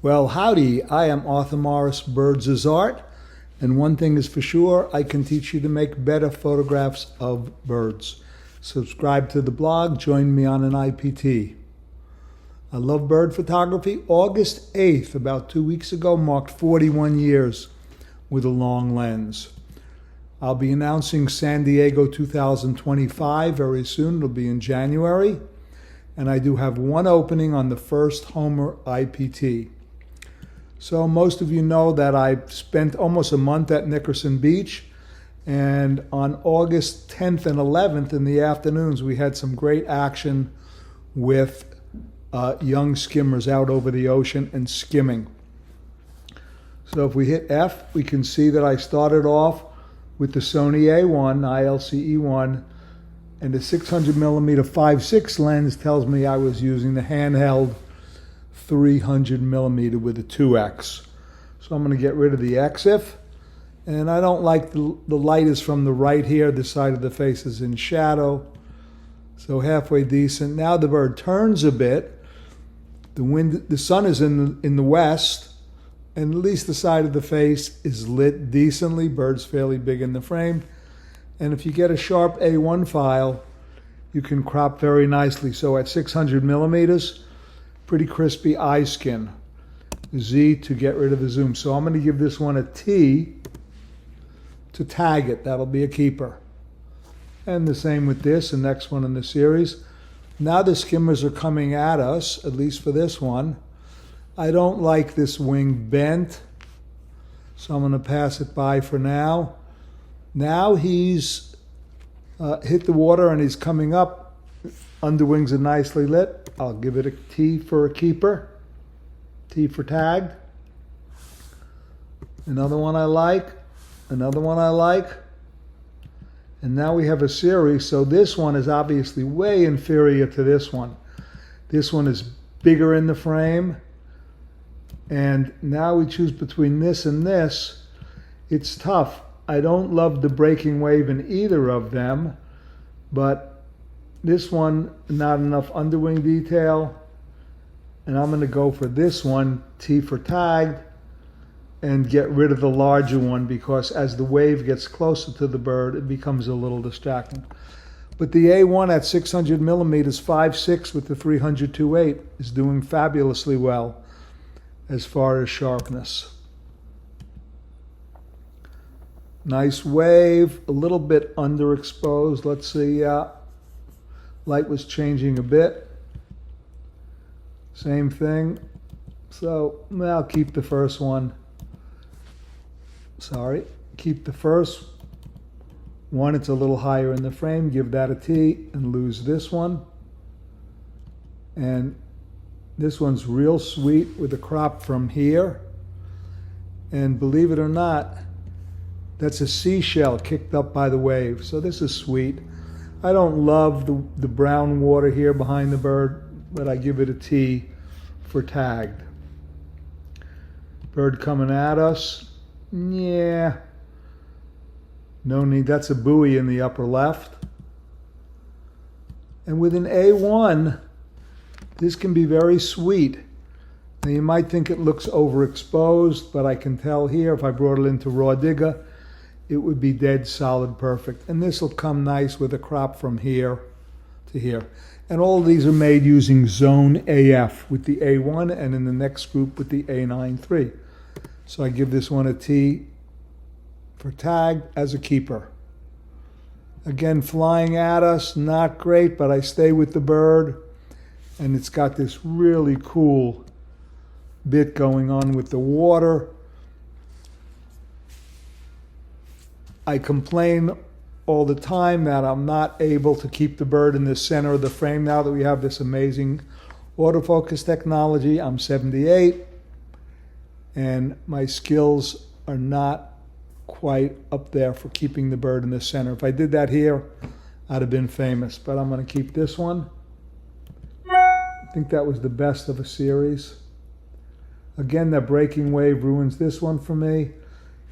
Well, howdy, I am Arthur Morris, Birds is Art, and one thing is for sure, I can teach you to make better photographs of birds. Subscribe to the blog, join me on an IPT. I love bird photography. August 8th, about 2 weeks ago, marked 41 years with a long lens. I'll be announcing San Diego 2025 very soon. It'll be in January. And I do have one opening on the first Homer IPT. So most of you know that I spent almost a month at Nickerson Beach, and on August 10th and 11th in the afternoons we had some great action with young skimmers out over the ocean and skimming. So if we hit F, we can see that I started off with the Sony A1, ILCE1, and the 600mm 5.6 lens tells me I was using the handheld 300mm with a 2x. So I'm going to get rid of the EXIF. And I don't like the light is from the right here. This side of the face is in shadow. So halfway decent. Now the bird turns a bit. The sun is in the west. And at least the side of the face is lit decently. Bird's fairly big in the frame. And if you get a sharp A1 file, you can crop very nicely. So at 600mm, pretty crispy eye skin. Z to get rid of the zoom. So I'm going to give this one a T to tag it. That'll be a keeper. And the same with this, the next one in the series. Now the skimmers are coming at us, at least for this one. I don't like this wing bent, so I'm going to pass it by for now. Now he's hit the water and he's coming up. Underwings are nicely lit. I'll give it a T for a keeper. T for tagged. Another one I like. Another one I like. And now we have a series. So this one is obviously way inferior to this one. This one is bigger in the frame. And now we choose between this and this. It's tough. I don't love the breaking wave in either of them, but this one, not enough underwing detail. And I'm going to go for this one, T for tagged, and get rid of the larger one because as the wave gets closer to the bird, it becomes a little distracting. But the A1 at 600mm 5.6 with the 300-2.8 is doing fabulously well as far as sharpness. Nice wave, a little bit underexposed. Let's see, light was changing a bit. Same thing. So I'll keep the first one. Sorry, keep the first one. It's a little higher in the frame. Give that a T and lose this one. And this one's real sweet with a crop from here. And believe it or not, that's a seashell kicked up by the wave. So this is sweet. I don't love the brown water here behind the bird, but I give it a T for tagged. Bird coming at us. Yeah. No need. That's a buoy in the upper left. And with an A1, this can be very sweet. Now you might think it looks overexposed, but I can tell here if I brought it into raw digger, it would be dead solid perfect. And this will come nice with a crop from here to here. And all of these are made using Zone AF with the A1 and in the next group with the A9 III. So I give this one a T for tag as a keeper. Again, flying at us, not great, but I stay with the bird. And it's got this really cool bit going on with the water. I complain all the time that I'm not able to keep the bird in the center of the frame now that we have this amazing autofocus technology. I'm 78 and my skills are not quite up there for keeping the bird in the center. If I did that here, I'd have been famous, but I'm going to keep this one. I think that was the best of a series. Again, that breaking wave ruins this one for me.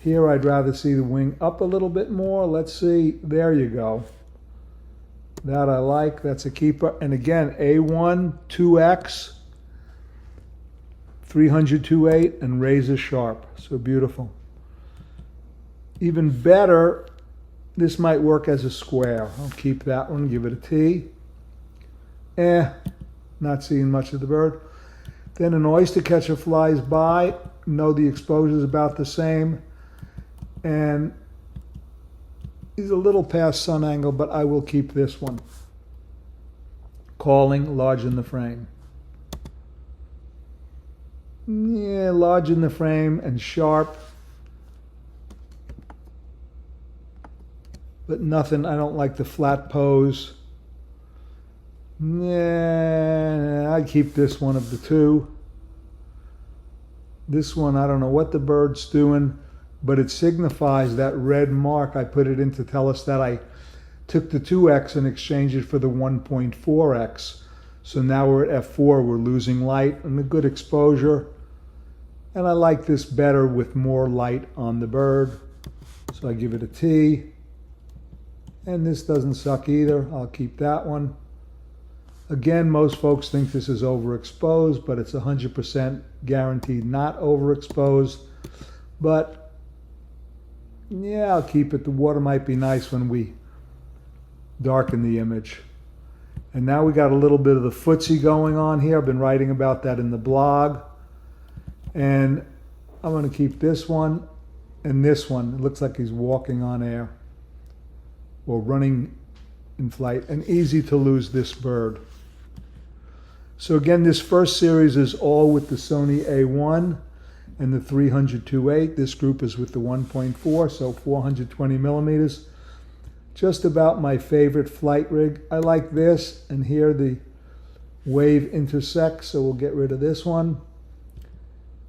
Here, I'd rather see the wing up a little bit more. Let's see. There you go. That I like. That's a keeper. And again, A1, 2X. 300-2.8 and razor sharp. So beautiful. Even better, this might work as a square. I'll keep that one, give it a T. Not seeing much of the bird. Then an oyster catcher flies by. Know the exposure is about the same. And he's a little past sun angle, but I will keep this one. Calling, large in the frame. Yeah, large in the frame and sharp. But nothing, I don't like the flat pose. Yeah, I'd keep this one of the two. This one, I don't know what the bird's doing, but it signifies that red mark. I put it in to tell us that I took the 2x and exchanged it for the 1.4x. So now we're at f4, we're losing light and a good exposure. And I like this better with more light on the bird. So I give it a T. And this doesn't suck either. I'll keep that one. Again, most folks think this is overexposed, but it's 100% guaranteed not overexposed. But yeah, I'll keep it. The water might be nice when we darken the image. And now we got a little bit of the footsie going on here. I've been writing about that in the blog. And I'm going to keep this one and this one. It looks like he's walking on air or running in flight, and easy to lose this bird. So again, this first series is all with the Sony A1 and the 300-2.8. This group is with the 1.4, so 420 millimeters. Just about my favorite flight rig. I like this, and here the wave intersects, so we'll get rid of this one.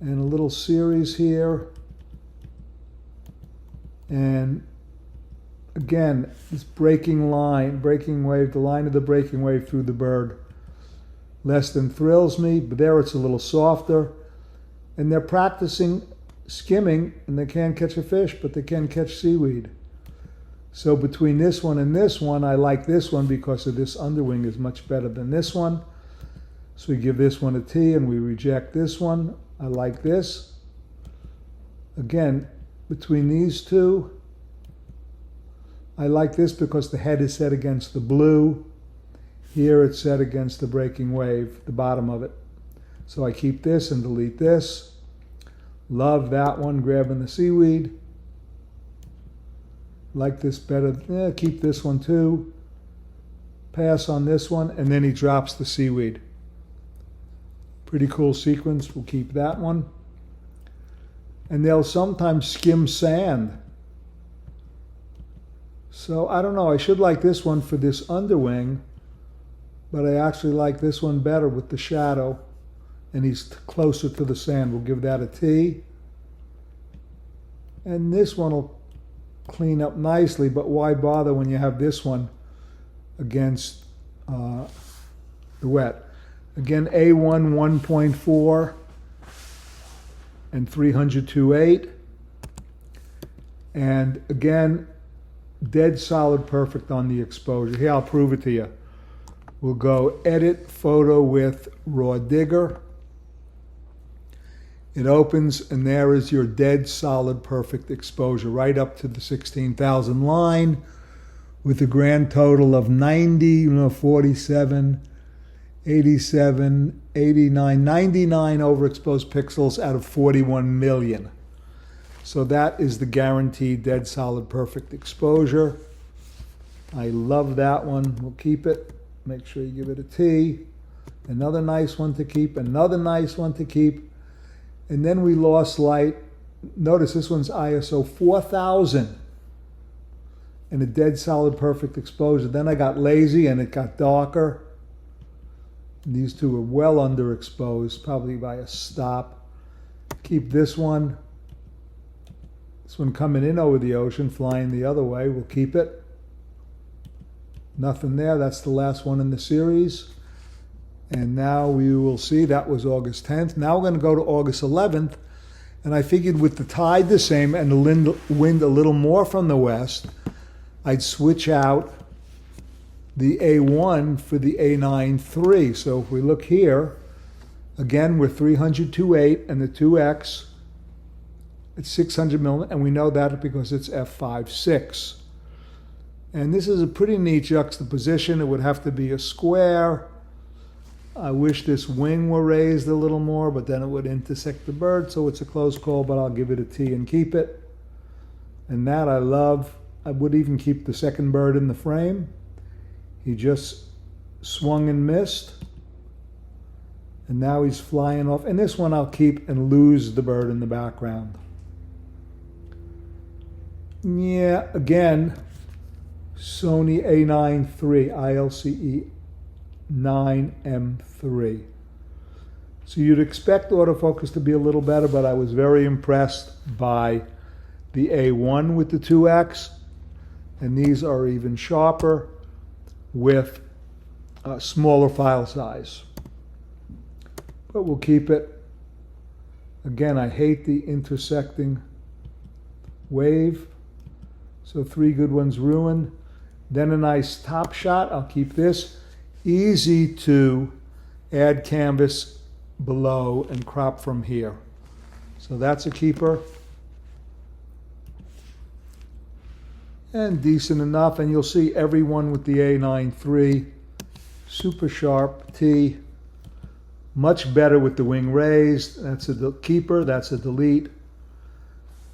And a little series here. And again, this breaking line, breaking wave, the line of the breaking wave through the bird. Less than thrills me, but there it's a little softer. And they're practicing skimming, and they can't catch a fish, but they can catch seaweed. So between this one and this one, I like this one because of this underwing is much better than this one. So we give this one a T and we reject this one. I like this. Again, between these two, I like this because the head is set against the blue. Here it's set against the breaking wave, the bottom of it. So I keep this and delete this. Love that one, grabbing the seaweed. Like this better. Yeah, keep this one too. Pass on this one, and then he drops the seaweed. Pretty cool sequence. We'll keep that one. And they'll sometimes skim sand. So I don't know. I should like this one for this underwing, but I actually like this one better with the shadow, and he's closer to the sand. We'll give that a T. And this one will clean up nicely, but why bother when you have this one against the wet? Again, A1 1.4 and 300-2.8. And again, dead solid perfect on the exposure. Here, I'll prove it to you. We'll go edit photo with raw digger. It opens, and there is your dead solid perfect exposure right up to the 16,000 line with a grand total of 90, 47, 87, 89, 99 overexposed pixels out of 41 million. So that is the guaranteed dead solid perfect exposure. I love that one. We'll keep it. Make sure you give it a T. Another nice one to keep. Another nice one to keep. And then we lost light. Notice this one's ISO 4000 and a dead solid perfect exposure. Then I got lazy and it got darker. And these two are well underexposed, probably by a stop. Keep this one. This one coming in over the ocean, flying the other way. We'll keep it. Nothing there. That's the last one in the series. And now we will see, that was August 10th. Now we're going to go to August 11th. And I figured with the tide the same and the wind a little more from the west, I'd switch out the A1 for the A9 III. So if we look here, Again, we're 300-2.8 and the 2X, it's 600 millimeters, and we know that because it's f5.6. And this is a pretty neat juxtaposition. It would have to be a square. I wish this wing were raised a little more, but then it would intersect the bird, so it's a close call, but I'll give it a T and keep it. And that I love. I would even keep the second bird in the frame. He just swung and missed. And now he's flying off. And this one I'll keep and lose the bird in the background. Yeah, again, Sony A9 III, ILCE 9M3. So you'd expect autofocus to be a little better, but I was very impressed by the A1 with the 2X, and these are even sharper with a smaller file size. But we'll keep it. Again, I hate the intersecting wave, so 3 good ones ruined. Then a nice top shot, I'll keep this. Easy to add canvas below and crop from here. So that's a keeper. And decent enough, and you'll see everyone with the A9 III, super sharp T, much better with the wing raised. That's a keeper, that's a delete.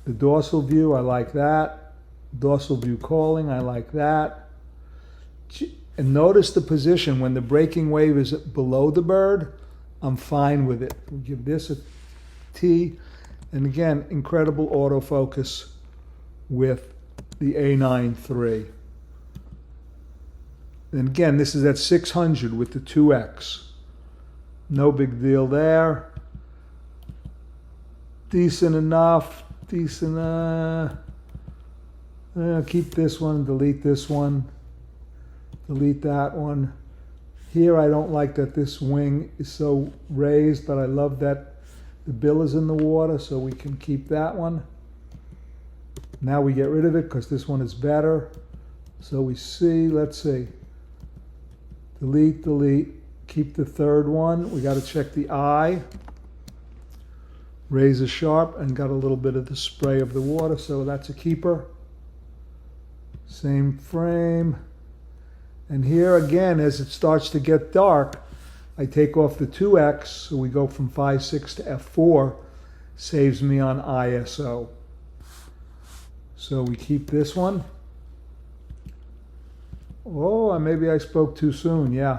The dorsal view, I like that. Dorsal view calling, I like that. And notice the position. When the breaking wave is below the bird, I'm fine with it. We'll give this a T. And again, incredible autofocus with the A9 III. And again, this is at 600 with the 2X. No big deal there. Decent enough. Decent. Keep this one, delete this one. Delete that one. Here I don't like that this wing is so raised, but I love that the bill is in the water, so we can keep that one. Now we get rid of it because this one is better. So we see, let's see. Delete, delete. Keep the third one. We got to check the eye. Razor sharp, and got a little bit of the spray of the water, so that's a keeper. Same frame. And here again, as it starts to get dark, I take off the 2X, so we go from 5.6 to f4, saves me on ISO. So we keep this one. Oh, maybe I spoke too soon, yeah.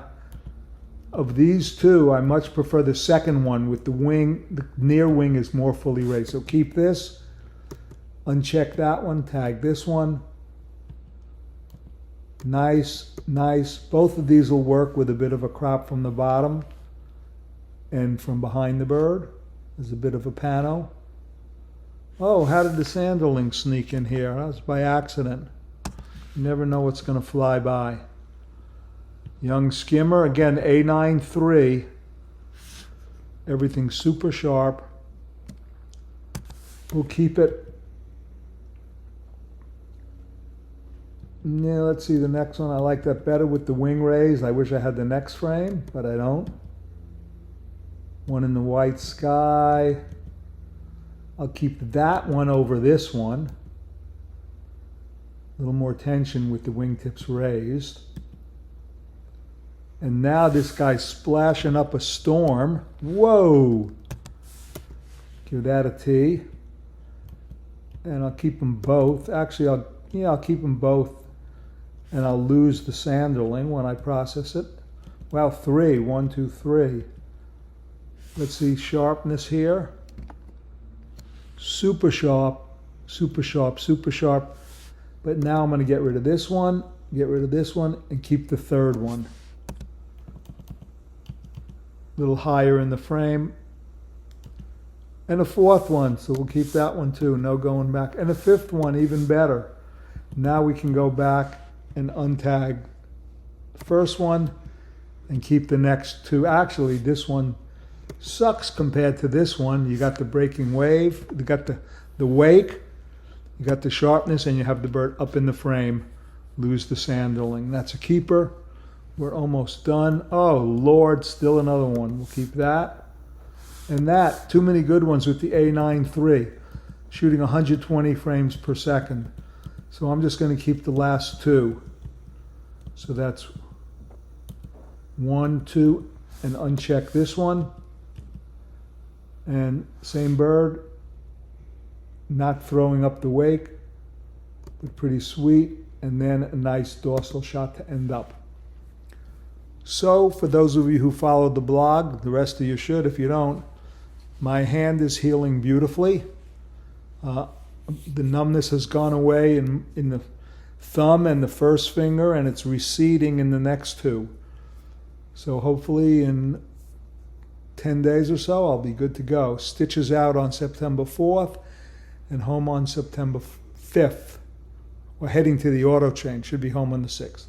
Of these two, I much prefer the second one with the wing. The near wing is more fully raised. So keep this, uncheck that one, tag this one. Nice, nice. Both of these will work with a bit of a crop from the bottom and from behind the bird. There's a bit of a pano. Oh, how did the sanderling sneak in here? That was by accident. You never know what's going to fly by. Young skimmer, again, A9 III. Everything super sharp. We'll keep it. Yeah, let's see the next one. I like that better with the wing raised. I wish I had the next frame, but I don't. One in the white sky. I'll keep that one over this one. A little more tension with the wingtips raised. And now this guy's splashing up a storm. Whoa! Give that a T. And I'll keep them both. Actually, I'll keep them both. And I'll lose the sanderling when I process it. Wow, 3. 1, 2, 3. Let's see sharpness here. Super sharp, super sharp, super sharp. But now I'm going to get rid of this one, and keep the third one. A little higher in the frame. And a fourth one, so we'll keep that one too, no going back. And a fifth one, even better. Now we can go back and untag the first one and keep the next two. Actually, this one sucks compared to this one. You got the breaking wave, you got the wake, you got the sharpness, and you have the bird up in the frame. Lose the sanderling. That's a keeper. We're almost done. Oh, Lord, still another one. We'll keep that. And that, too many good ones with the A9 III, shooting 120 frames per second. So I'm just going to keep the last two. So that's 1, 2, and uncheck this one. And same bird, not throwing up the wake, but pretty sweet. And then a nice dorsal shot to end up. So for those of you who followed the blog, the rest of you should, if you don't, my hand is healing beautifully. The numbness has gone away in the thumb and the first finger, and it's receding in the next two. So hopefully in 10 days or so, I'll be good to go. Stitches out on September 4th and home on September 5th. We're heading to the auto train. Should be home on the 6th.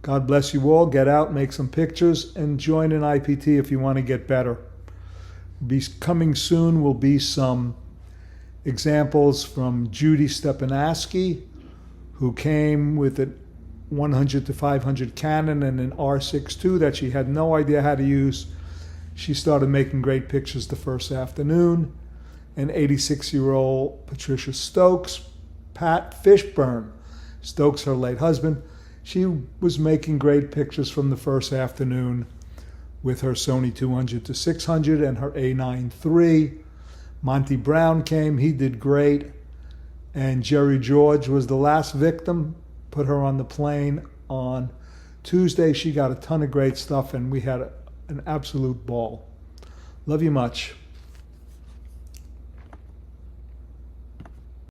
God bless you all. Get out, make some pictures, and join an IPT if you want to get better. Coming soon will be some examples from Judy Stepanaski, who came with a 100 to 500 Canon and an R6 II that she had no idea how to use. She started making great pictures the first afternoon. And 86-year-old Patricia Stokes, Pat Fishburne, Stokes, her late husband, she was making great pictures from the first afternoon with her Sony 200 to 600 and her A9 III. Monty Brown came, he did great. And Jerry George was the last victim, put her on the plane on Tuesday. She got a ton of great stuff and we had an absolute ball. Love you much.